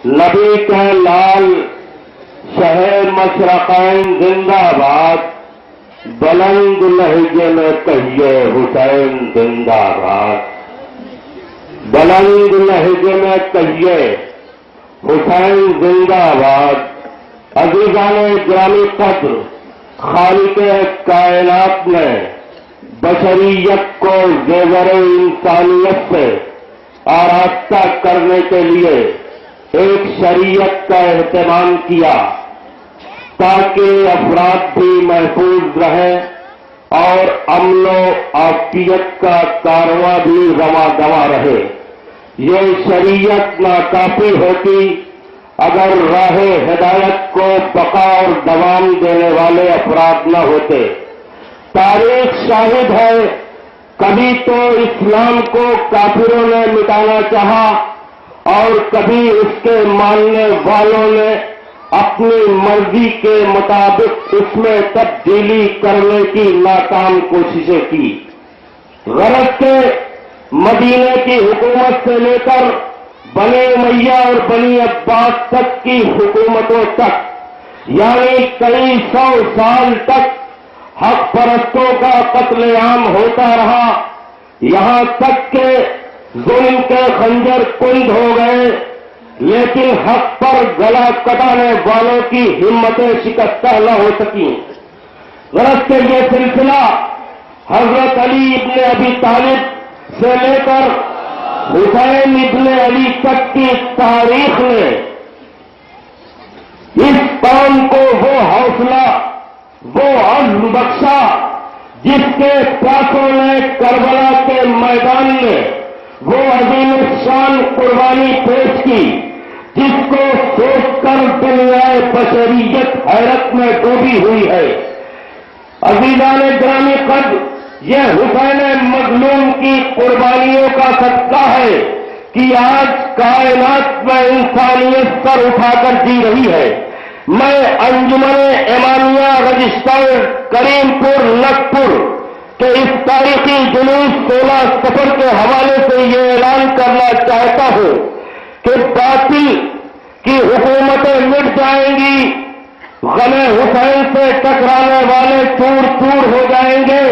نبی کے لال شہر مشرقین زندہ باد، بلند لہجے میں کہیے حسین زندہ باد، بلند لہجے میں کہیے حسین زندہ باد۔ عزیزان گرامی قدر، خالق کائنات نے بشریت کو زیور انسانیت سے آراستہ کرنے کے لیے ایک شریعت کا اہتمام کیا تاکہ افراد بھی محفوظ رہیں اور امن و عافیت کا کارواں بھی رواں دواں رہے۔ یہ شریعت ناکافی ہوتی اگر راہ ہدایت کو بقا اور دوام دینے والے افراد نہ ہوتے۔ تاریخ شاہد ہے، کبھی تو اسلام کو کافروں نے مٹانا چاہا اور کبھی اس کے ماننے والوں نے اپنی مرضی کے مطابق اس میں تبدیلی کرنے کی ناکام کوششیں کی۔ غرض کے مدینے کی حکومت سے لے کر بنی امیہ اور بنی عباس تک کی حکومتوں تک، یعنی کئی سو سال تک حق پرستوں کا قتل عام ہوتا رہا، یہاں تک کہ ظلم کے خنجر کند ہو گئے، لیکن حق پر گلا کٹانے والوں کی ہمتیں شکستہ نہ ہو سکیں۔ غرض کہ یہ سلسلہ حضرت علی ابن ابی طالب سے لے کر حسین ابن علی تک کی تاریخ نے اس قوم کو وہ حوصلہ، وہ عزم بخشا جس کے پیاسوں نے کربلا کے میدان میں وہ عظیم الشان قربانی پیش کی جس کو سوچ کر دنیا بشریت حیرت میں ڈوبی ہوئی ہے۔ عزیزان گرامی قدر، یہ حسین مظلوم کی قربانیوں کا صدقہ ہے کہ آج کائنات میں انسانیت سر اٹھا کر جی رہی ہے۔ میں انجمن امامیہ رجسٹر کریم پور نگپور کے اس تاریخی جلوس 16 سفر کے حوالے سے یہ اعلان کرنا چاہتا ہوں کہ باطل کی حکومتیں مٹ جائیں گی، غم حسین سے ٹکرانے والے چور چور ہو جائیں گے،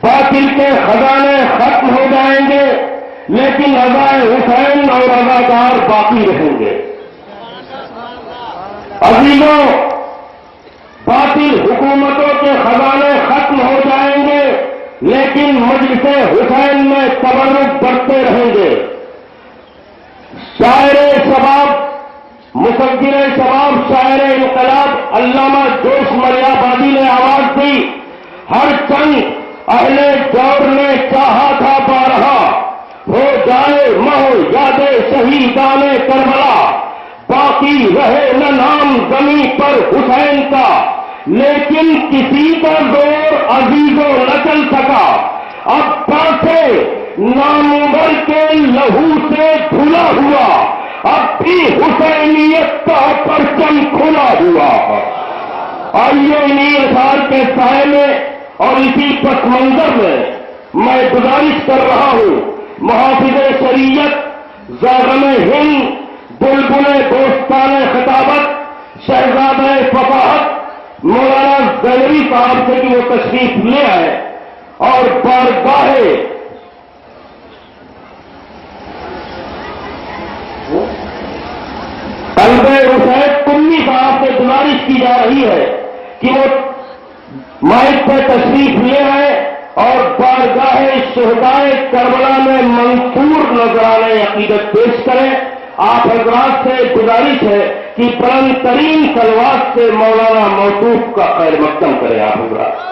باطل کے خزانے ختم ہو جائیں گے، لیکن رضائے حسین اور رضاکار باقی رہیں گے۔ عزیزوں، باطل حکومتوں کے خزانے ختم ہو جائیں گے، لیکن مجلس حسین میں تبرک بڑھتے رہیں گے۔ شاعر شباب، مسجل شباب، شاعر انقلاب علامہ جوش ملیابادی نے آواز دی، ہر چند اہل دور نے چاہا تھا بارہا، ہو جائے مہو یاد شہیدان کربلا، باقی رہے نہ نام زمین پر حسین کا، لیکن کسی کا زور عزیزوں نہ چل سکا، اب پاسے نامور کے لہو سے دھلا ہوا، اب بھی حسینیت کا پرچم کھلا ہوا۔ آئیے انہی اثار کے سائے میں اور اسی پس منظر میں گزارش کر رہا ہوں، محافظ شریعت، زاغم ہند، بلبل دوستان خطابت، شہزادہ فصاحت مولانا زینبی صاحب سے کہ وہ تشریف لے آئے اور بارگاہ قلب حسین کنی صاحب سے گزارش کی جا رہی ہے کہ وہ مائک پہ تشریف لے آئے اور بارگاہ شہدائے کربلا میں منصور نذرانے عقیدت پیش کریں۔ آپ حضرات سے گزارش ہے کہ بلند ترین صلوات سے مولانا موصوف کا خیر مقدم کریں۔ آپ حضرات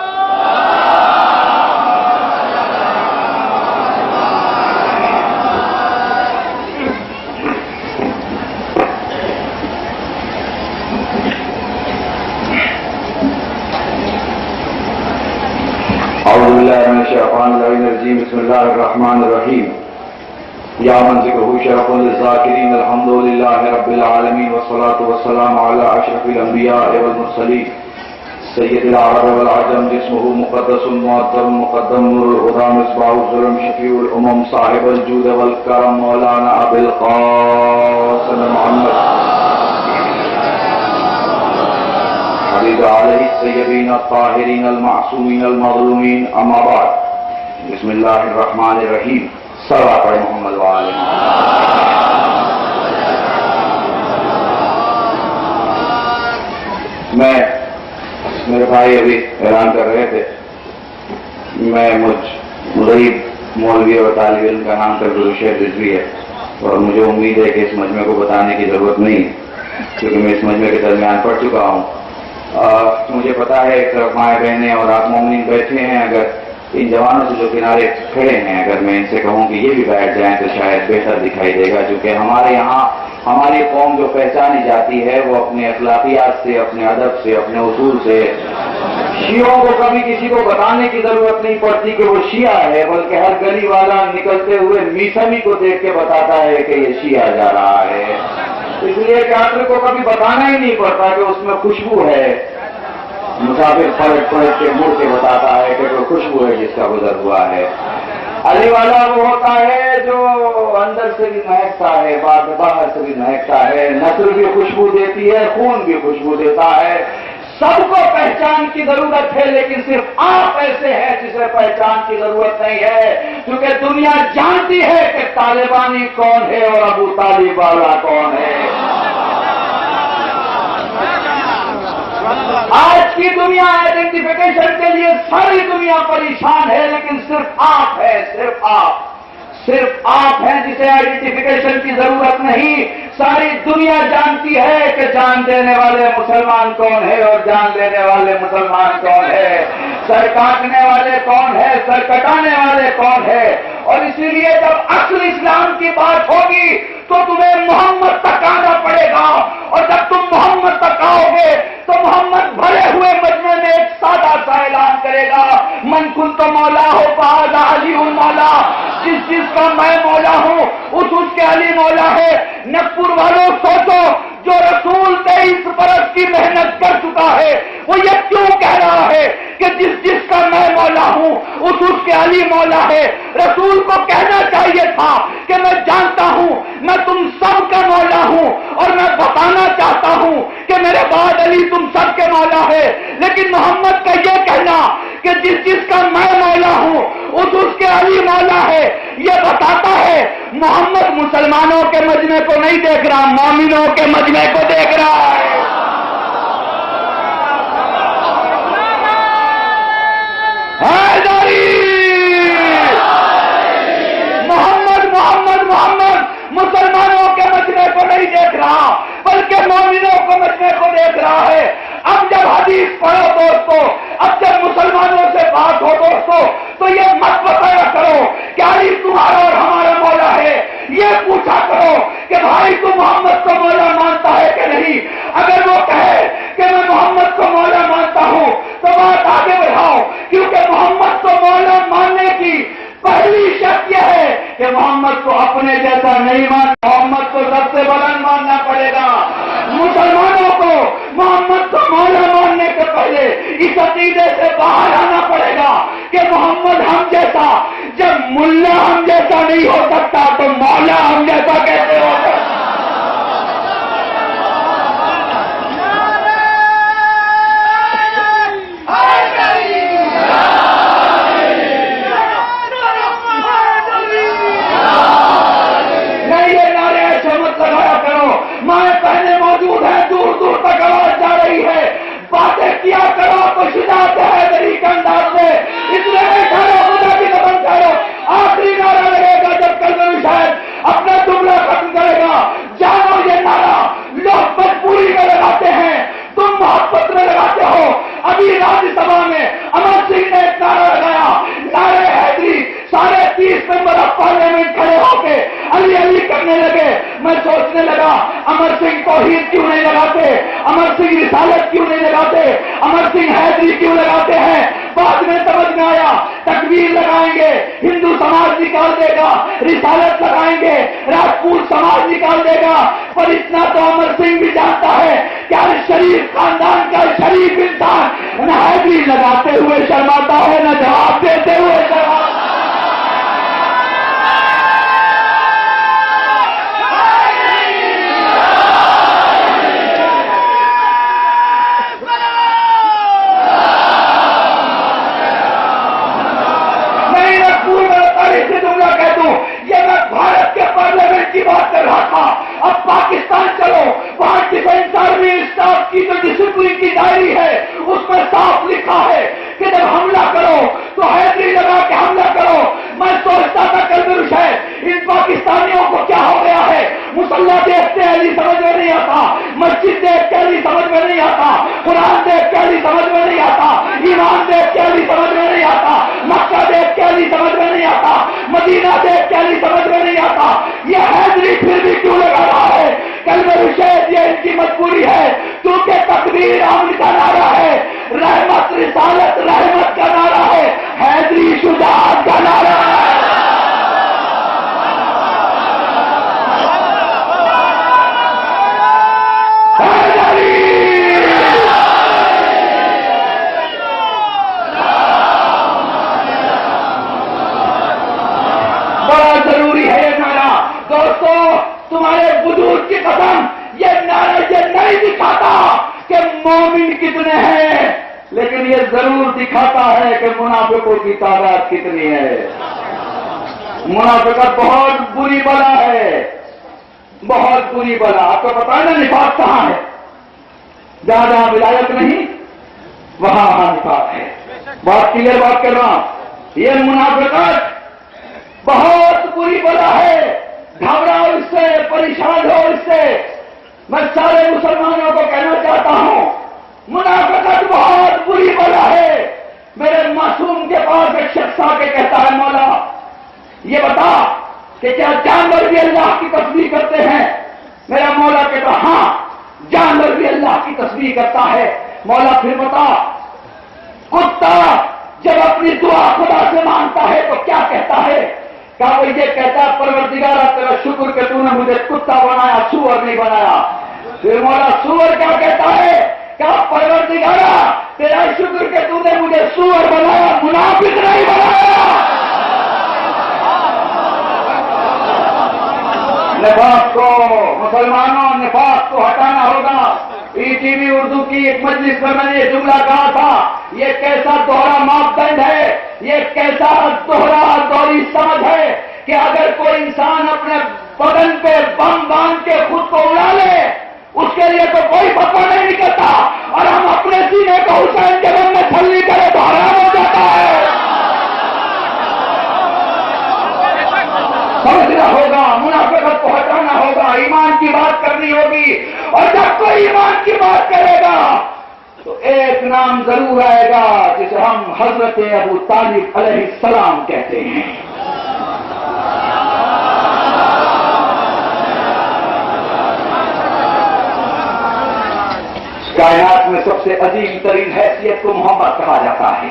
اعوذ باللہ من الشیطان الرجیم، بسم اللہ الرحمن الرحیم۔ یا من ذکرہ شرف للذاکرین، الحمد للہ رب العالمین، والصلاة والسلام علی اشرف الانبیاء والمرسلین سید العرب والعجم جسمه مقدس معطر مقدم نور الهدى مصباح الظلم شفیع الامم صاحب الجود والکرم مولانا ابو القاسم محمد حبیب علیہ الطیبین الطاہرین المعصومین المظلومین اما بعد بسم اللہ الرحمن الرحیم صلوات علی محمد وآلہ میرے بھائی ابھی اعلان کر رہے تھے، میں غریب مولوی اور طالب علم کا نام کر شیخ رضوی ہے، اور مجھے امید ہے کہ اس مجمع کو بتانے کی ضرورت نہیں کیونکہ میں اس مجمع کے درمیان پڑھ چکا ہوں۔ مجھے پتا ہے ایک طرف مائیں بہنیں اور آپ مومنین بیٹھے ہیں، اگر ان جوانوں سے جو کنارے کھڑے ہیں اگر میں ان سے کہوں کہ یہ بھی بیٹھ جائیں تو شاید بہتر دکھائی دے گا، کیونکہ ہمارے یہاں ہماری قوم جو پہچانی جاتی ہے وہ اپنے اخلاقیات سے، اپنے ادب سے، اپنے اصول سے۔ شیعوں کو کبھی کسی کو بتانے کی ضرورت نہیں پڑتی کہ وہ شیعہ ہے، بلکہ ہر گلی والا نکلتے ہوئے میسمی کو دیکھ کے بتاتا ہے کہ یہ شیعہ جا رہا ہے، اس لیے کہ عطر کو کبھی بتانا ہی نہیں پڑتا کہ اس میں خوشبو ہے۔ مسافر پلٹ پلٹ کے مڑ کے بتاتا ہے کہ کوئی خوشبو ہے جس کا گزر ہوا ہے۔ علی والا وہ ہوتا ہے جو اندر سے بھی مہکتا ہے، باہر سے بھی مہکتا ہے، نسل بھی خوشبو دیتی ہے، خون بھی خوشبو دیتا ہے۔ سب کو پہچان کی ضرورت ہے، لیکن صرف آپ ایسے ہیں جسے پہچان کی ضرورت نہیں ہے، کیونکہ دنیا جانتی ہے کہ طالبانی کون ہے اور ابو طالب والا کون ہے۔ آج کی دنیا آئیڈینٹیفیکیشن کے لیے ساری دنیا پریشان ہے، لیکن صرف آپ ہیں، صرف آپ ہیں جسے آئیڈینٹیفیکیشن کی ضرورت نہیں۔ ساری دنیا جانتی ہے کہ جان دینے والے مسلمان کون ہے اور جان لینے والے مسلمان کون ہے، سر کاٹنے والے کون ہے، سر کٹانے والے کون ہے۔ اور اسی لیے جب اصل اسلام کی بات ہوگی تو تمہیں محمد تک آنا پڑے گا، اور جب تم محمد تک آؤ گے تو محمد بھرے ہوئے مجمع میں ایک سادہ سا اعلان کرے گا، من کنت مولا ہو فہذا علی مولا، جس کا میں مولا ہوں اس کے علی مولا ہے۔ نگپور والوں سوچو، جو رسول 23 برس کی محنت کر چکا ہے وہ یہ کیوں کہہ رہا ہے کہ جس کا میں مولا ہوں اس کے علی مولا ہے؟ رسول کو کہنا چاہیے تھا کہ میں جانتا ہوں میں تم سب کا مولا ہوں، اور میں بتانا چاہتا ہوں کہ میرے بعد علی تم سب کے مولا ہے، لیکن محمد کا یہ کہنا کہ جس کا میں مولا ہوں اس کے علی مولا ہے، یہ بتاتا ہے محمد مسلمانوں کے مجمع کو نہیں دیکھ رہا، مومنوں کے مجمع کو دیکھ رہا ہے۔ محمد محمد محمد مسلمانوں کے مجمع کو نہیں دیکھ رہا بلکہ مومنوں کے مجمع کو دیکھ رہا ہے۔ اب جب حدیث پڑھو دوستو، اب جب مسلمانوں سے بات ہو دوستو، تو یہ مت بتایا کرو کہ علی تمہارا اور ہمارا مولا ہے، یہ پوچھا کرو کہ بھائی تو محمد کو مولا مانتا ہے کہ نہیں۔ اگر وہ کہے کہ میں محمد کو مولا مانتا ہوں تو بات آگے بڑھاؤ، کیونکہ محمد کو مولا ماننے کی پہلی شرط یہ ہے کہ محمد کو اپنے جیسا نہیں ماننا، محمد کو سب سے بلند ماننا پڑے گا۔ مسلمانوں کو محمد کو مولا ماننے کے پہلے اس عقیدے سے باہر آنا پڑے گا کہ محمد ہم جیسا، جب ملا ہم جیسا نہیں ہو سکتا تو مولا ہم جیسا کیسے ہو سکتا؟ باتیں کیا کرو تو شجاعت ہے دلی کے انداز میں، اس لیے میں ٹھہرو، خدا کی قسم ٹھہرو، آخری نعرہ لگے گا جب کلمہ شاہد اپنا جملہ ختم کرے گا۔ جانو یہ نعرہ لوگ مجبوری میں لگاتے ہیں، تم محبت میں لگاتے ہو۔ ابھی راجیہ سبھا میں امر سنگھ نے ایک نعرہ لگایا، نعرہ حیدری، سارے 30 ممبر آف پارلیمنٹ کھڑے ہو کے علی علی کرنے لگے۔ میں سوچنے لگا امر سنگھ توحید کیوں نہیں لگاتے, امر سنگھ رسالت کیوں نہیں لگاتے, امر سنگھ حیدری کیوں لگاتے ہیں. بعد میں سمجھ میں آیا تکبیر لگائیں گے ہندو سماج نکال دے گا, رسالت لگائیں گے راجپوت سماج نکال دے گا. پر اتنا تو امر سنگھ بھی جانتا ہے کہ ہر شریف خاندان کا شریف انسان نہ حیدری لگاتے ہوئے شرماتا ہے نہ جواب دیتے ہوئے شرماتا ہے. بات کر رہا تھا. اب پاکستان چلو, وہاں ڈیفینس آرمی اسٹاف کی جو ڈسپلن کی ڈائری ہے اس میں صاف لکھا ہے کہ جب حملہ کرو تو حیدری لگا کے حملہ کرو. میں سوچتا تھا کل ہے ان پاکستانیوں کو کیا ہو گیا ہے, مسلح دیکھتے ہیں علی سمجھ میں نہیں آتا, مسجد دیکھ کے علی سمجھ میں نہیں آتا, قرآن دیکھ کے علی سمجھ میں نہیں آتا, ایمان دیکھ کے علی سمجھ میں نہیں آتا, مکہ دیکھ کے علی سمجھ میں نہیں آتا, مدینہ دیکھ کے علی سمجھ میں نہیں آتا. یہ حیدری پھر بھی کیوں لگا رہا ہے؟ کلمہ رشید یہ ان کی مجبوری ہے کیونکہ تکبیر امن کا نعرہ ہے, رحمت رسالت رحمت کا نعرہ ہے, حیدری شجاعت کا نعرہ ہے. بڑا ضروری ہے یہ نعرہ دوستو. تمہارے وجود کی قسم یہ نعرہ یہ نہیں دکھاتا کہ مومن کتنے ہیں, لیکن یہ ضرور دکھاتا ہے کہ منافقوں کی تعداد کتنی ہے. منافقت بہت بری بلا ہے, بہت بری بلا. آپ کو پتا ہے نا نفاق کہاں ہے؟ جہاں جہاں ولایت نہیں وہاں وہاں نفاق ہے. بات کلیئر بات کر رہا ہوں. یہ منافقت بہت بری بلا ہے. گھبراؤ اس سے, پریشان ہو اس سے. میں سارے مسلمانوں کو کہنا چاہتا ہوں منافقت بہت بری بلا ہے. میرے معصوم کے پاس ایک شخص آ کے کہتا ہے مولا یہ بتا کہ کیا جانور بھی اللہ کی تسبیح کرتے ہیں؟ میرا مولا کہتا ہاں جانور بھی اللہ کی تسبیح کرتا ہے. مولا پھر بتا کتا جب اپنی دعا خدا سے مانگتا ہے تو کیا کہتا ہے؟ کیا وہ یہ کہتا ہے پروردگارا تیرا شکر کہ تو نے مجھے کتا بنایا سور نہیں بنایا. پھر مولا سور کیا کہتا ہے؟ کیا پروردگارا تیرا شکر کہ تو نے مجھے سور بنایا منافق نہیں بنایا. نفاق کو مسلمانوں نفاق کو ہٹانا ہوگا. ای ٹی وی اردو کی ایک مجلس میں نے یہ جملہ کہا تھا یہ کیسا دوہرا ماپدنڈ ہے, یہ کیسا دوہرا دوہری سمجھ ہے کہ اگر کوئی انسان اپنے بدن پہ بم باندھ کے خود کو اڑا لے اس کے لیے تو کوئی فتویٰ نہیں نکلتا, اور ہم اپنے سینے کو حسین کے بم میں چھلنی کرے تو حرام ہو جاتا ہے. سمجھنا ہوگا, منافقت کو ہٹانا ہوگا, ایمان کی بات کرنی ہوگی. اور جب کوئی ایمان کی بات کرے گا تو ایک نام ضرور آئے گا جسے ہم حضرت ابو طالب علیہ السلام کہتے ہیں. کائنات میں سب سے عظیم ترین حیثیت کو محمد کہا جاتا ہے.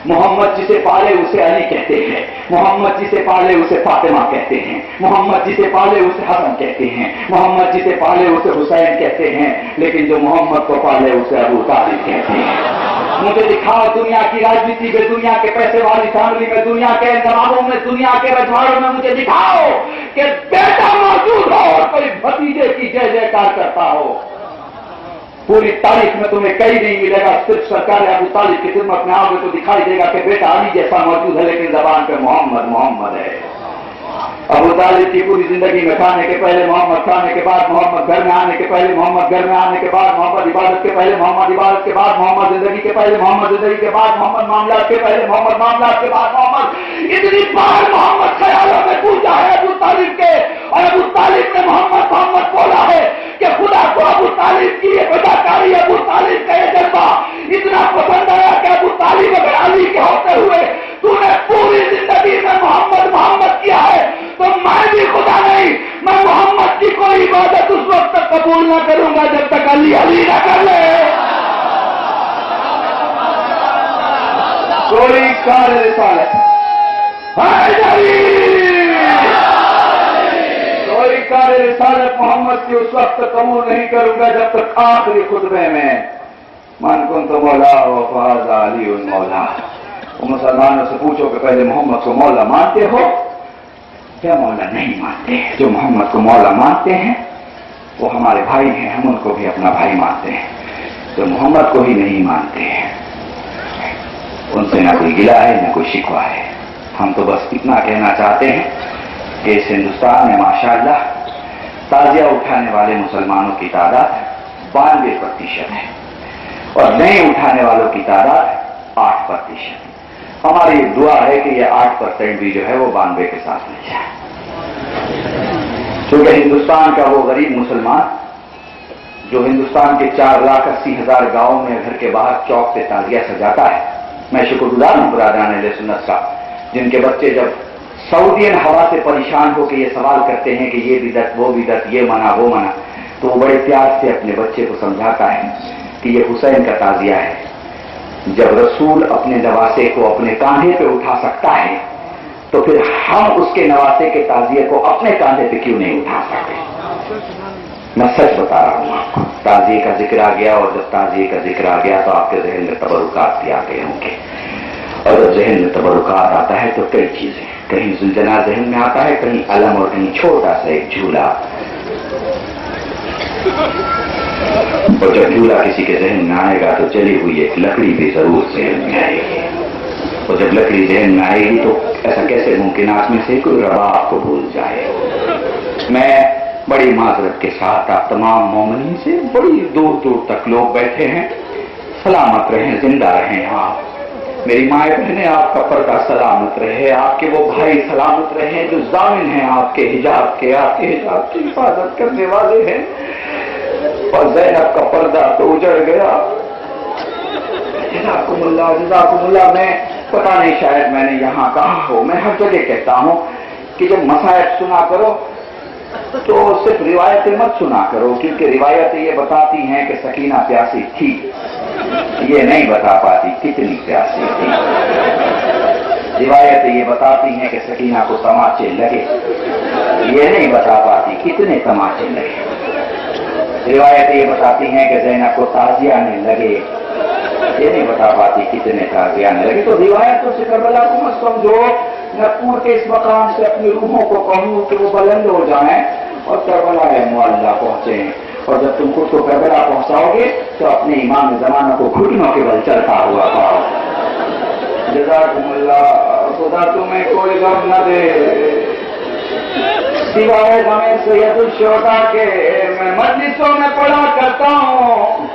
محمد جسے پالے اسے علی کہتے ہیں, محمد جسے پالے اسے فاطمہ کہتے ہیں, محمد جسے پالے اسے حسن کہتے ہیں, محمد جسے پالے اسے حسین کہتے ہیں, لیکن جو محمد کو پالے اسے ابو طالب کہتے ہیں. مجھے دکھاؤ دنیا کی راجنیتی میں, دنیا کے پیسے والی فیملی میں, دنیا کے نوابوں میں, دنیا کے رجواڑوں میں مجھے دکھاؤ کہ بیٹا موجود ہو اور کوئی بھتیجے کی جے جے کار کرتا ہو. پوری تاریخ میں تمہیں کہیں نہیں ملے گا. صرف سرکار ابو طالب کی خدمت میں آؤ گے تو دکھائی دے گا کہ بیٹا علی جیسا موجود ہے لیکن زبان پہ محمد محمد ہے. ابو طالب کی پوری زندگی میں کھانے کے پہلے محمد, کھانے کے بعد محمد, گھر میں آنے کے پہلے محمد, گھر میں آنے کے بعد محمد, عبادت کے پہلے محمد, عبادت کے بعد محمد, زندگی کے پہلے محمد, زندگی کے بعد محمد, معاملات کے پہلے محمد, معاملات کے بعد محمد. اتنی بار محمد خیالوں میں پوچھا ہے ابو طالب کے, اور ابو طالب نے محمد محمد بولا ہے کہ خدا کو ابو طالب کی یہ فداکاری, ابو طالب کا یہ جذبہ اتنا پسند آیا کہ ابو طالب اگر علی کے ہوتے ہوئے تو نے پوری زندگی میں محمد محمد کیا ہے تو میں بھی خدا نہیں, میں محمد کی کوئی قبول نہ کروں گا جب تک علی علی نہ کر لے. کوئی کار رسالت کوئی کار رسالت محمد کی اس وقت قبول نہیں کروں گا جب تک آخری خطبے میں من کنت مولا و فہذا علی مولا. مسلمانوں سے پوچھو کہ پہلے محمد کو مولا مانتے ہو کیا مولا نہیں مانتے. جو محمد کو مولا مانتے ہیں وہ ہمارے بھائی ہیں, ہم ان کو بھی اپنا بھائی مانتے ہیں. جو محمد کو ہی نہیں مانتے ہیں ان سے نہ کوئی گلہ ہے نہ کوئی شکوہ ہے. ہم تو بس اتنا کہنا چاہتے ہیں کہ اس ہندوستان میں ماشاءاللہ تازیہ اٹھانے والے مسلمانوں کی تعداد 92% ہے اور نئے اٹھانے والوں کی تعداد 8%. ہماری دعا ہے کہ یہ 8% بھی جو ہے وہ 92 کے ساتھ مل جائے. چونکہ ہندوستان کا وہ غریب مسلمان جو ہندوستان کے 4,80,000 گاؤں میں گھر کے باہر چوک سے تعزیہ سجاتا ہے, میں شکر گزار ہوں برادران اہل سنت کا, جن کے بچے جب سعودین ہوا سے پریشان ہو کے یہ سوال کرتے ہیں کہ یہ بدعت وہ بدعت, یہ منع وہ منع, تو وہ بڑے پیار سے اپنے بچے کو سمجھاتا ہے کہ یہ حسین کا تعزیہ ہے. جب رسول اپنے نواسے کو اپنے کاندھے پہ اٹھا سکتا ہے تو پھر ہم اس کے نواسے کے تعزیے کو اپنے کاندھے پہ کیوں نہیں اٹھا سکتے. میں سچ بتا رہا ہوں آپ کو. تعزیے کا ذکر آ گیا اور جب تعزیے کا ذکر آ گیا تو آپ کے ذہن میں تبرکات بھی آ گئے ہوں گے, اور جب ذہن میں تبرکات آتا ہے تو کئی چیزیں, کہیں زلزلہ ذہن میں آتا ہے, کہیں علم اور کہیں چھوٹا سا ایک جھولا. اور جب جھولا کسی کے ذہن میں آئے گا تو چلی ہوئی ایک لکڑی بھی ضرور ذہن میں آئے گی, اور جب لکڑی ذہن میں آئے گی تو ایسا کیسے ممکنات میں سے کوئی رباب کو بھول جائے. میں بڑی معذرت کے ساتھ آپ تمام مومنین سے, بڑی دور دور تک لوگ بیٹھے ہیں, سلامت رہیں, زندہ رہیں آپ. میری مائیں بہنیں آپ کا پردہ سلامت رہے, آپ کے وہ بھائی سلامت رہیں جو ضامن ہیں آپ کے حجاب کے, آپ کے حجاب کی حفاظت کرنے والے ہیں. اور زینب کا پردہ تو اجڑ گیا. جزاکم اللہ جزاکم اللہ. میں پتہ نہیں شاید میں نے یہاں کہا ہو, میں ہر جگہ کہتا ہوں کہ جب مسائل سنا کرو تو صرف روایتیں مت سنا کرو, کیونکہ روایتیں یہ بتاتی ہیں کہ سکینہ پیاسی تھی, یہ نہیں بتا پاتی کتنی پیاسی تھی. روایتیں یہ بتاتی ہیں کہ سکینہ کو تماچے لگے, یہ نہیں بتا پاتی کتنے تماچے لگے. روایتیں یہ بتاتی ہیں کہ زینب کو تعزیہ نہیں لگے, یہ نہیں بتا پاتی کتنے تعزیہ نہیں لگے. تو روایتوں سے کربلا کو مت سمجھو. میں پور کے اس مقام سے اپنی روحوں کو کہوں کہ وہ بلند ہو جائیں اور کربلا معلّہ پہنچیں, اور جب تم خود کو کربلا پہنچاؤ گے تو اپنے امام زمانہ کو گھٹنوں کے بل چلتا ہوا پاؤ. جزاکم اللہ. خدا تمہیں کوئی غم نہ دے سوائے غم سید الشہداء کے. میں مجلسوں میں پڑھا کرتا ہوں,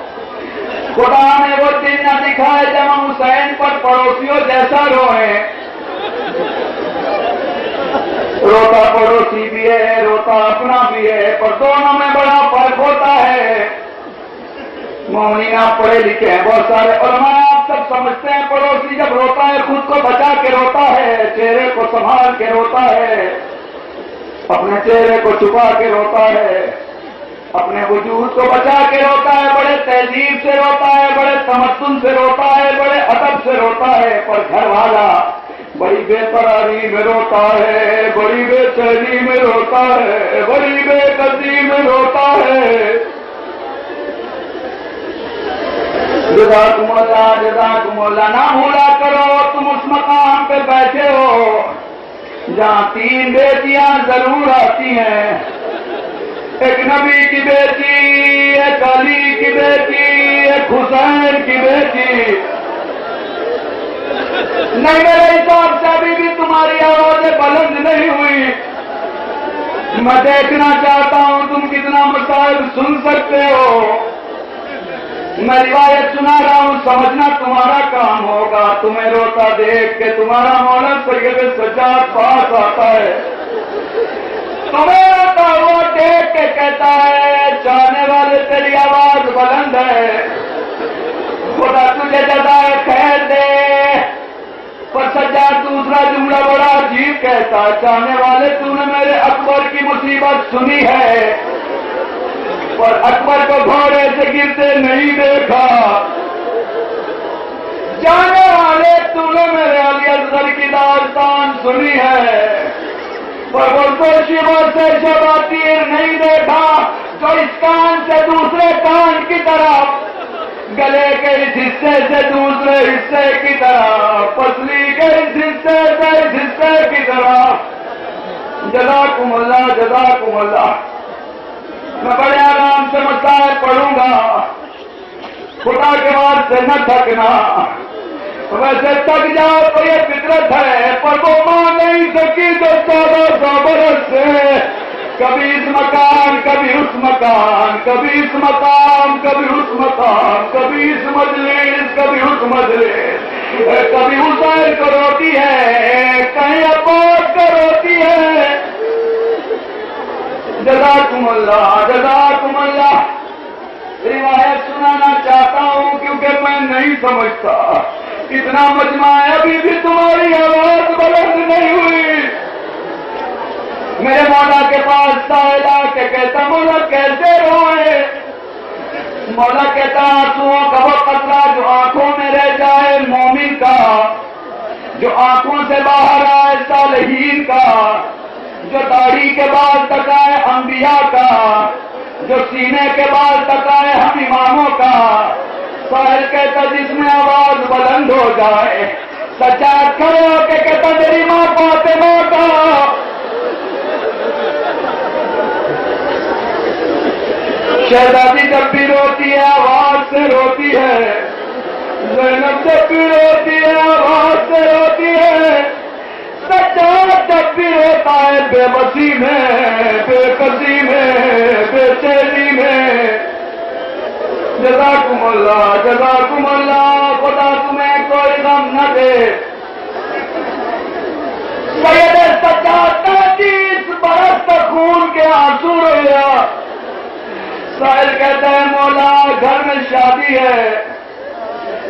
خدا نے وہ دن نہ دکھائے جب ہم حسین پر پڑوسیوں جیسا روئے. روتا پڑوسی بھی ہے, روتا اپنا بھی ہے, پر دونوں میں بڑا فرق ہوتا ہے. مومنین آپ پڑھے لکھے ہیں بہت سارے, اور آپ سب سمجھتے ہیں پڑوسی جب روتا ہے خود کو بچا کے روتا ہے, چہرے کو سنبھال کے روتا ہے, اپنے چہرے کو چھپا کے روتا ہے, اپنے وجود کو بچا کے روتا ہے, بڑے تہذیب سے روتا ہے, بڑے تمدن سے روتا ہے, بڑے ادب سے روتا ہے. پر گھر والا بڑی بے قراری میں روتا ہے, بڑی بے چینی میں روتا ہے, بڑی بے قدری میں روتا ہے. جزاکم اللہ جزاکم اللہ. نہ بھولا کرو تم اس مقام پہ بیٹھے ہو جہاں 3 بیٹیاں ضرور آتی ہیں, ایک نبی کی بیٹی, ایک علی کی بیٹی, ایک حسین کی بیٹی. نہیں, میرے حساب سے ابھی بھی تمہاری آوازیں بلند نہیں ہوئی. میں دیکھنا چاہتا ہوں تم کتنا مسائل سن سکتے ہو. میں روایت سنا رہا ہوں, سمجھنا تمہارا کام ہوگا. تمہیں روتا دیکھ کے تمہارا مولا سید سجاد پاس آتا ہے, تمہیں روتا ہوا دیکھ کے کہتا ہے چاہنے والے تیری آواز بلند ہے, خدا تجھے جزائے خیر دے. پر سجاد دوسرا جملہ بڑا عجیب کہتا ہے, چاہنے والے تو نے میرے اکبر کی مصیبت سنی ہے, پر اکبر کو گھوڑے سے گرتے نہیں دیکھا. جانے والے تو نے میرے علی اصغر کی داستان سنی ہے، پر وہ شیبوں سے شبہ تیر نہیں دیکھا جو اس کان سے دوسرے کان کی طرف، گلے کے اس حصے سے دوسرے حصے کی طرف، پسلی کے اس حصے سے اس حصے کی طرف. جزاکم اللہ جزاکم اللہ. میں بڑے آرام سے مسائل پڑھوں گا، خدا کے واسطے نہ تھکنا. ویسے تک جاؤ تو یہ فطرت ہے، پر وہ مان نہیں سکی جو 1400 برس سے کبھی اس مکان کبھی اس مکان، کبھی اس مقام کبھی اس مقام، کبھی اس مجلس کبھی اس مجلس، کبھی حسین کو روتی ہے، کہیں عباس کو روتی ہے. جزاکم اللہ جزاکم اللہ. روایت سنانا چاہتا ہوں کیونکہ میں نہیں سمجھتا اتنا مجمع ہے، ابھی بھی تمہاری آواز بلند نہیں ہوئی. میرے مولا کے پاس سائل آ کے کہتا مولا کیسے روئے؟ مولا کہتا آنسوؤں کا وہ قطرہ جو آنکھوں میں رہ جائے مومن کا، جو آنکھوں سے باہر آئے صالحین کا، جو داڑھی کے بال تک آئے انبیاء کا، جو سینے کے بال تک آئے ہم اماموں کا. سائل کہتا جس میں آواز بلند ہو جائے. سجاد کھڑے ہو کے کہتا میری ماں فاطمہ کا. شہزادی جب بھی روتی ہے آواز سے روتی ہے، زینب جب بھی روتی ہے آواز سے روتی ہے، سجاد جب بھی روتا ہے بے بسی میں، بے کسی میں، بے چینی میں. جزاکم اللہ جزاکم اللہ. خدا تمہیں کوئی غم نہ دے. سید سجاد 30 برس تک خون کے آنسو رویا. سائل کہتا ہے مولا گھر میں شادی ہے.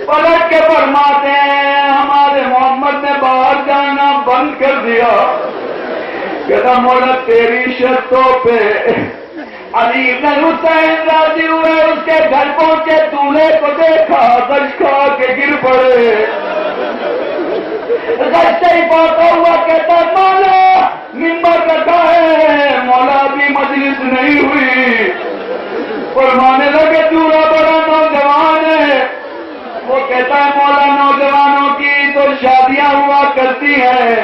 پلٹ کے فرماتے ہیں ہمارے محمد نے باہر جانا بند کر دیا. کہتا مولا تیری شرطوں پہ. علی ابن حسین راضی ہوئے، اس کے گھر پہنچے، دولہے کو دیکھا، غش کھا کے گر پڑے. غش سے ہی پاتا ہوا کہتا مولا منبر رکھا ہے. مولا ابھی مجلس نہیں ہوئی. فرمانے لگے دولہا بڑا نوجوان ہے. وہ کہتا ہے مولا نوجوانوں کی تو شادیاں ہوا کرتی ہیں.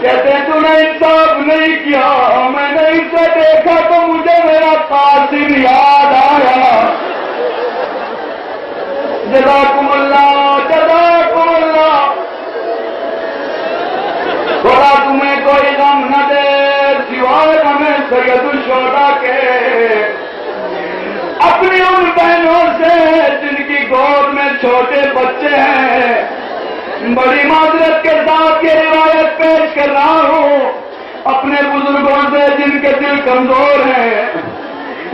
کہتے تو نے انصاف نہیں کیا. میں نے اسے دیکھا تو مجھے میرا قاسم یاد آیا. جزاکم اللہ جزاکم اللہ. خدا تمہیں کوئی غم نہ دے سوائے ہمیں سید الشہداء کے. اپنی ان بہنوں سے جن کی گود میں چھوٹے بچے ہیں بڑی معذرت کے ساتھ یہ روایت پیش کر رہا ہوں. اپنے بزرگوں سے جن کے دل کمزور ہیں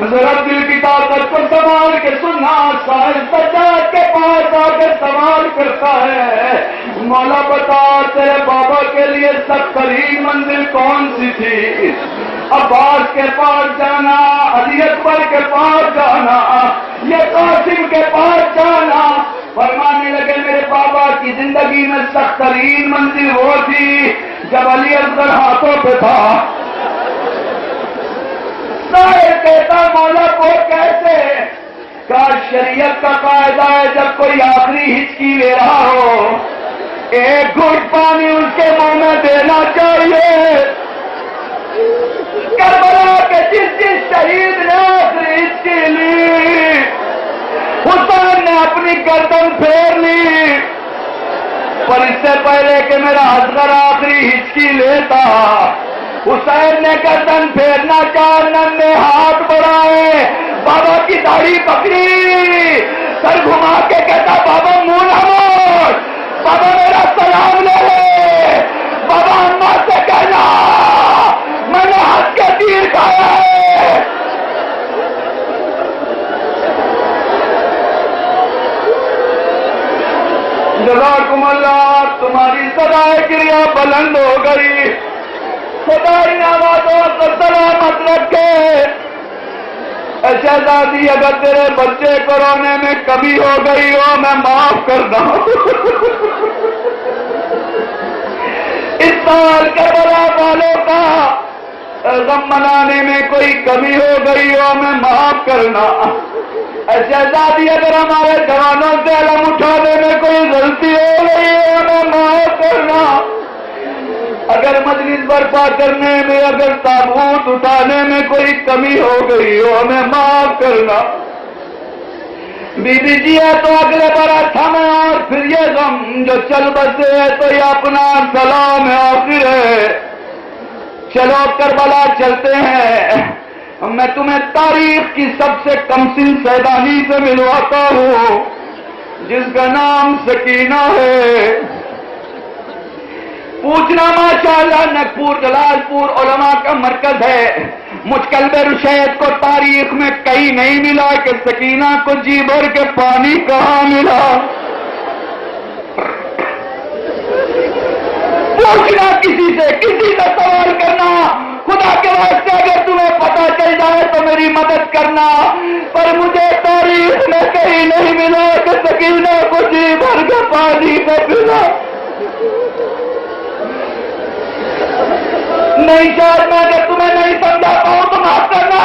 ذرا دل کی طاقت کو سنبھال کے سننا. سائل سجاد کے پاس آ کے سوال کرتا ہے مولا بتا تیرے بابا کے لیے سب ترین منزل کون سی تھی؟ عباس کے پاس جانا، علی اکبر کے پاس جانا، یہ قاسم کے پاس جانا؟ فرمانے لگے میرے بابا کی زندگی میں سخت ترین منزل وہ تھی جب علی اصغر ہاتھوں پہ تھا. سائل کہتا مولا وہ کیسے؟ کا شریعت کا قاعدہ ہے جب کوئی آخری ہچکی لے رہا ہو ایک گھٹ پانی اس کے منہ میں دینا چاہیے. کربلا کے جس شہید نے آخری ہچکی لی حسین نے اپنی گردن پھیر لی. پر اس سے پہلے کہ میرا اصغر آخری ہچکی لیتا حسین نے گردن پھیرنا چاہ ننھے ہاتھ بڑھائے، بابا کی داڑھی پکڑی، سر گھما کے کہتا بابا منہ نہ موڑ، بابا میرا سلام لے لے، بابا اماں سے کہنا میں نے ہاتھ کے تیر کھایا ہے. جزاکم اللہ. تمہاری صدائے کریا بلند ہو گئی. خدا ان آوازوں کو سلامت رکھے. شہزادی اگر تیرے بچے کو رونے میں کمی ہو گئی ہو میں معاف کرنا اس سال کربلا والوں کا غم منانے میں کوئی کمی ہو گئی ہو میں معاف کرنا شہزادی اگر ہمارے جوانوں سے علم اٹھانے میں کوئی غلطی ہو گئی ہو میں معاف کرنا اگر مجلس برپا کرنے میں اگر تابوت اٹھانے میں کوئی کمی ہو گئی ہو ہمیں معاف کرنا بی بی جی ہے تو اگلے برس ہمیں اور پھر یہ غم جو چل بسے ہے تو یہ اپنا سلام آخر ہے چلو کربلا چلتے ہیں میں تمہیں تاریخ کی سب سے کم سن سیدانی سے ملواتا ہوں جس کا نام سکینہ ہے پوچھنا ماشاءاللہ نگپور جلال پور علماء کا مرکز ہے مجھ قلب رشید کو تاریخ میں کہیں نہیں ملا کہ سکینہ کو جی بھر کے پانی کہاں ملا پوچھنا کسی سے سوال کرنا خدا کے واسطے اگر تمہیں پتا چل جائے تو میری مدد کرنا پر مجھے تاریخ میں کہیں نہیں ملا کہ سکینہ کو جی بھر کے پانی کو پلا نہیں شاید میں اگر تمہیں نہیں سمجھا پاؤں تو معاف کرنا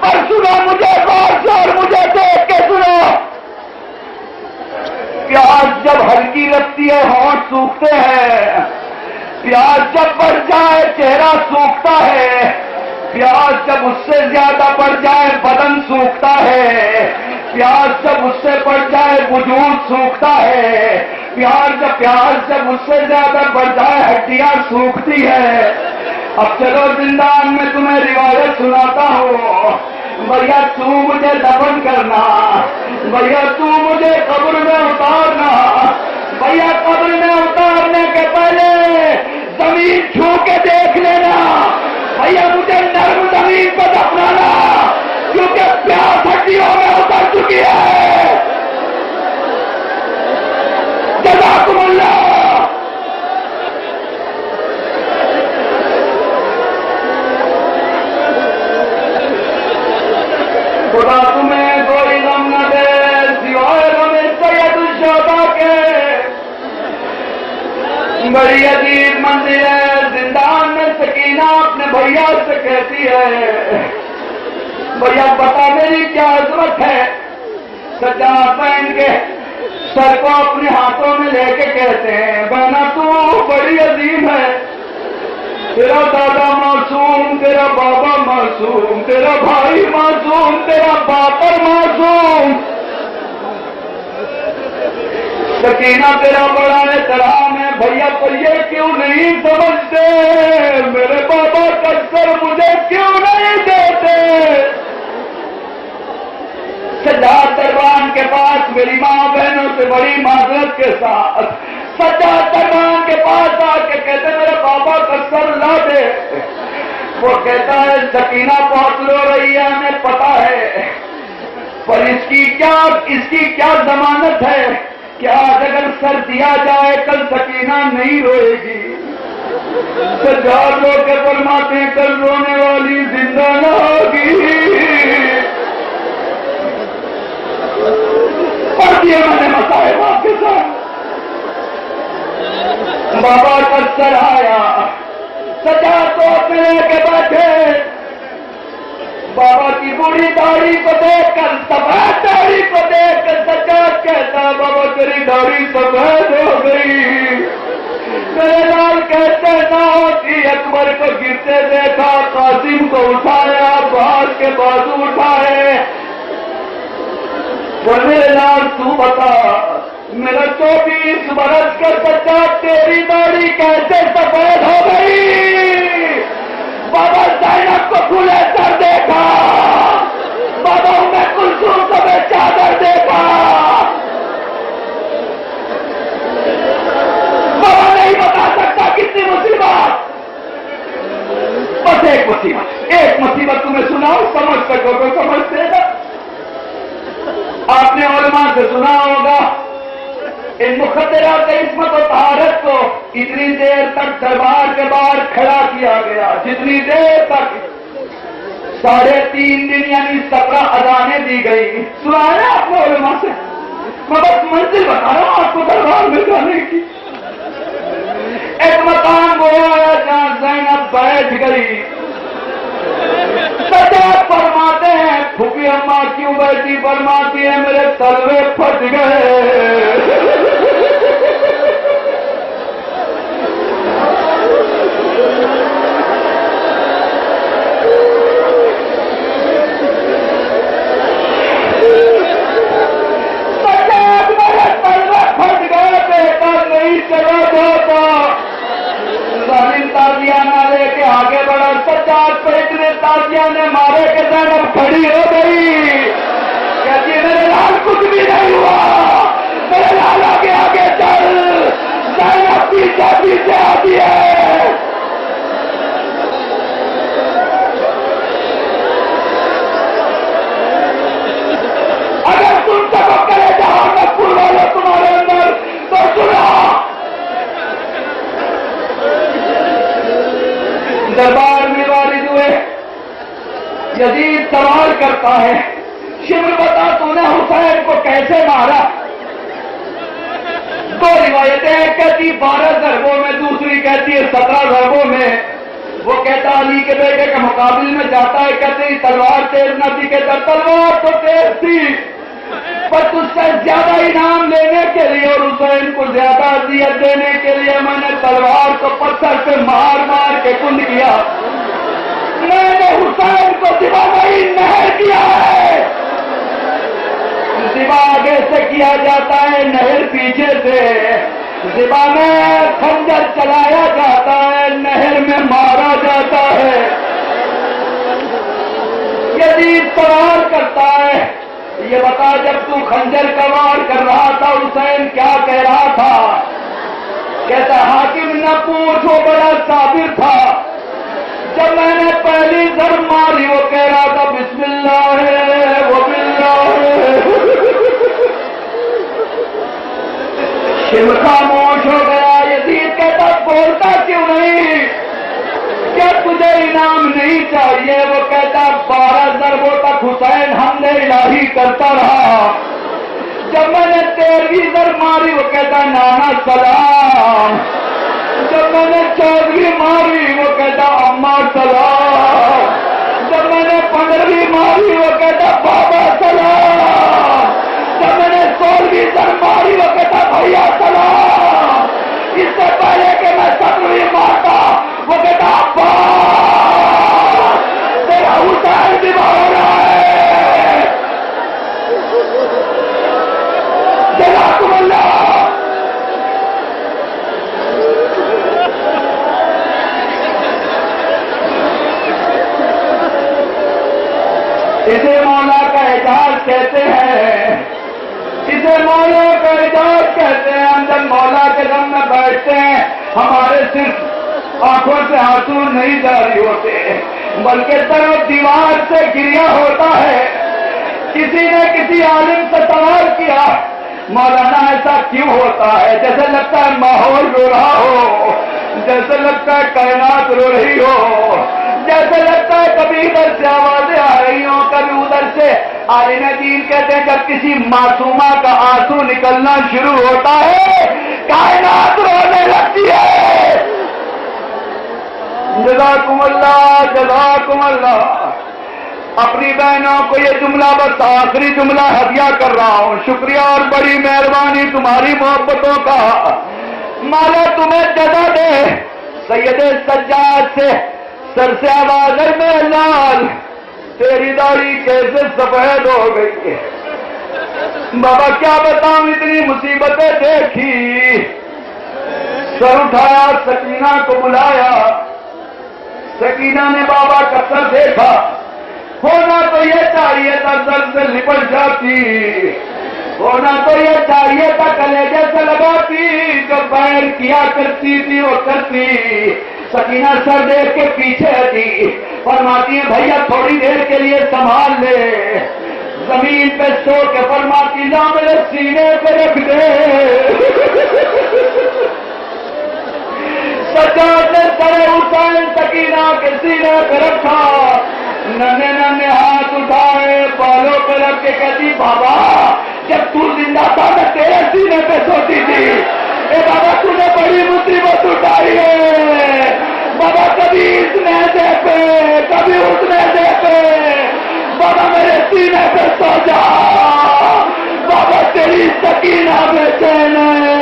پر سنو مجھے غور سے اور مجھے دیکھ کے سنو پیاس جب ہلکی لگتی ہے ہونٹ سوکھتے ہیں پیاس جب بڑھ جائے چہرہ سوکھتا ہے پیاس جب اس سے زیادہ بڑھ جائے بدن سوکھتا ہے پیاس جب اس سے بڑھ جائے وجود سوکھتا ہے پیاس جب اس سے زیادہ بڑھ جائے ہڈیاں سوکھتی ہے اب چلو زندان میں تمہیں روایت سناتا ہوں بھیا تو مجھے دفن کرنا بھیا تو مجھے قبر میں اتارنا بھیا قبر میں اتارنے کے پہلے زمین چھو کے دیکھ لینا بھیا مجھے نرم زمین پر دفنانا کیونکہ پیاس ہڈیوں میں اتر چکی ہے جزاکم اللہ خدا تمہیں کوئی غم نہ دے سوائے غم سید الشہداء کے بڑی عجیب منزل ہے زندان میں سکینہ اپنے بھیا سے کہتی ہے بھیا بتا میری کیا عظمت ہے سجاد پہن کے سر کو اپنے ہاتھوں میں لے کے کہتے ہیں بہنا تو بڑی عظیم ہے تیرا دادا معصوم تیرا بابا معصوم تیرا بھائی معصوم تیرا باپر معصوم سکینہ تیرا بڑا احترام ہے بھیا تو یہ کیوں نہیں سمجھتے میرے بابا کا سر مجھے کیوں نہیں دیتے سجاد دربان کے پاس میری ماں بہنوں سے بڑی معذرت کے ساتھ سجاد دربان کے پاس آ کے کہتے میرے بابا کا سر لا دے وہ کہتا ہے سکینہ بہت رو رہی ہے ہمیں پتا ہے پر اس کی کیا ضمانت ہے کہ آج اگر سر دیا جائے کل سکینہ نہیں روئے گی سجاد رو کے فرماتے ہیں کل رونے والی زندہ نہ ہوگی پڑھ دیے میں نے مسائل آپ کے ساتھ بابا کا سر آیا سجاد کو اپنے لے کے بیٹھے بابا کی بوڑھی داڑھی کو دیکھ کر سفید داڑھی کو دیکھ کر سجاد کہتا بابا تیری داڑھی سفید ہو گئی میرے لال کہتے نہ ہوتی اکبر کو گرتے دیکھا قاسم کو اٹھایا باہر کے بازو اٹھائے بولے لال تو بتا میرا 24 برس کا بچہ تیری داڑھی کیسے سفید ہو گئی بابا زینب کو کھلے سر دیکھا بابا میں کلثوم کو میں چادر دیکھا بابا نہیں بتا سکتا کتنی مصیبت بس ایک مصیبت تمہیں سناؤ سمجھ سکو تو سمجھتے گا آپ نے علماء سے سنا ہوگا ان مخدرات عصمت و طہارت کو اتنی دیر تک دربار کے باہر کھڑا کیا گیا جتنی دیر تک 3.5 دن یعنی 17 اذانیں دی گئی. سنا ہے نا آپ نے علماء سے؟ میں بس منزل بتا رہا ہوں آپ کو دربار میں جانے کی. ایک مقام وہ آیا جہاں زینب بیٹھ گئی. سجاد فرماتے ہیں پھوپھی اماں کیوں بیٹھی؟ فرماتی ہے میرے تلوے پھٹ گئے. تازیانہ لے کے آگے بڑھا. سجاد پہ اتنے تازیانے مارے کہ زینب کھڑی ہو گئی. کہتی ہے میرے لال کچھ بھی نہیں ہوا، میرے لال آگے آگے چل. زینب پیچھے پیچھے آتی ہے. اگر تم سبق کرے جہاں مقبول والے تمہارے اندر تو سنا. دربار میں وارد ہوئے. یزید سوال کرتا ہے شمر بتا تو نے حسین کو کیسے مارا؟ 2 روایتیں، ایک کہتی 12 ضربوں میں، دوسری کہتی ہے 17 ضربوں میں. وہ کہتا علی کے بیٹے کے مقابل میں جاتا ہے، کہتے تلوار تیز نہ تھی. کہتا تلوار تو تیز تھی پر تجھ سے زیادہ انعام لینے کے لیے اور حسین کو زیادہ اذیت دینے کے لیے میں نے تلوار کو پتھر سے مار مار کے کند کیا. میں نے حسین کو ذبح نہیں نہر کیا ہے. ذبح آگے سے کیا جاتا ہے، نہر پیچھے سے. ذبح میں خنجر چلایا جاتا ہے، نہر میں مارا جاتا ہے. یزید سوال کرتا ہے یہ بتا جب تو خنجر کا وار کر رہا تھا حسین کیا کہہ رہا تھا؟ کہتا حاکم نہ پوچھ، وہ بڑا صابر تھا. جب میں نے پہلی ضرب ماری وہ کہہ رہا تھا بسم اللہ ہے وہ باللہ. شمر خاموش ہو گیا. یزید کہتا بولتا کیوں نہیں؟ کیا تجھے انعام نہیں چاہیے؟ وہ کہتا 12 ضربوں تک حسین حملے الہی کرتا رہا. جب میں نے 13ویں ضرب ماری وہ کہتا نانا سلام. جب میں نے 14ویں ماری وہ کہتا اماں سلام. جب میں نے 15ویں ماری وہ کہتا بابا سلام. جب میں نے 16ویں ضرب ماری وہ کہتا بھیا سلام. اس سے پہلے کہ میں 17ویں مارتا وہ کہتا ابا تیرا حسین ذبح ہو رہا ہے. جزاکم اللہ. اسے مولا کا اعجاز کہتے ہیں. اسے مولا کا اعجاز کہتے ہیں. ہم جب مولا کے دم میں بیٹھتے ہیں ہمارے صرف آنکھوں سے آنسو نہیں جاری ہوتے بلکہ طرف دیوار سے گریا ہوتا ہے. کسی نے کسی عالم سے سوال کیا مولانا ایسا کیوں ہوتا ہے؟ جیسے لگتا ہے ماحول رو رہا ہو، جیسے لگتا ہے کائنات رو رہی ہو، جیسے لگتا ہے کبھی ادھر سے آوازیں آ رہی ہوں کبھی ادھر سے. عالم دین کہتے ہیں جب کسی معصومہ کا آنسو نکلنا شروع ہوتا ہے کائنات رونے لگتی ہے. جزاکم اللہ جزاکم اللہ. اپنی بہنوں کو یہ جملہ بس آخری جملہ ہدیہ کر رہا ہوں. شکریہ اور بڑی مہربانی تمہاری محبتوں کا. مولا تمہیں جزا دے. سید سجاد سے سر سے آواز میں لال تیری داڑھی کیسے سفید ہو گئی. بابا کیا بتاؤں اتنی مصیبتیں دیکھی. سر اٹھایا سکینہ کو بلایا. سکینہ نے بابا کا سر دیکھا. ہونا تو یہ چاہیے تھا سر سے لپٹ جاتی. ہونا تو یہ چاہیے تھا کلیجے سے لگاتی. جو بیر کیا کرتی تھی وہ کرتی. سکینہ سر دیکھ کے پیچھے ہٹی. فرماتی ہے بھیا تھوڑی دیر کے لیے سنبھال لے. زمین پہ سو کے فرماتی لا میرے سینے پہ رکھ دے. سجاد نے سر حسین سکینہ کے سینے پہ رکھا. ننے ننے ہاتھ اٹھائے بالوں پہ رکھ کے کہتی بابا جب تو زندہ تھا میں تیرے سینے پہ سوتی تھی، اے بابا تو نے بڑی مصیبت اٹھائی ہے بابا، کبھی اس نیزے پہ کبھی اس نیزے پہ، بابا میرے سینے پہ سو جا، بابا تیری سکینہ بے چین ہے۔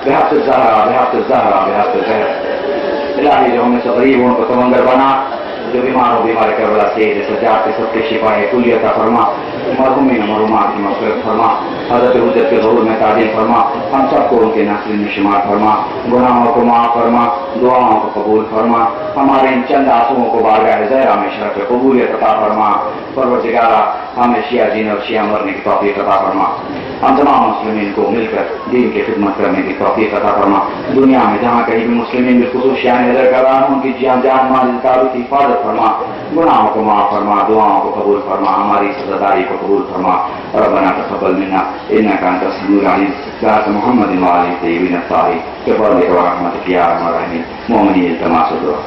بحق الزہرا بحق الزہرا بحق الزہر، الہی جو ہمیں سے غریب ان کو سمندر بنا، جو بیمار ہو بیمار کربلا سے جیسے جات کے سب کے شفا کلی عطا فرما، مرحومین مرحومات کی مغفرت فرما، حضرت حجت کے ظہور میں تعدیل فرما، ہم سب کو ان کے نسل میں شمار فرما، گناہوں کو معاف فرما، دعاؤں کو قبول فرما، ہمارے ان چند آنسوؤں کو بارگاہ زہرا میں شرف قبولیت عطا فرما، پروردگارا ہمیں شیعہ جینے اور شیعہ مرنے کی توفیق عطا فرما، ہم تمام مسلمین کو مل کر دین کی خدمت کرنے کی توفیق عطا فرما، دنیا میں جہاں کہیں بھی مسلمین بالخصوص شیعہ نظر کر رہا ان کی جان مال تعلق کی حفاظت فرما، گناہوں کو معاف فرما، دعاؤں کو قبول فرما، ہماری سزاداری کو قبول فرما، ربنا تقبل منا انك انت السميع العليم، ذات محمد وعلى الطيبين الطاهرين بفضلك ورحمتك يا ارحم الراحمين، مؤمنين التماس الدعاء.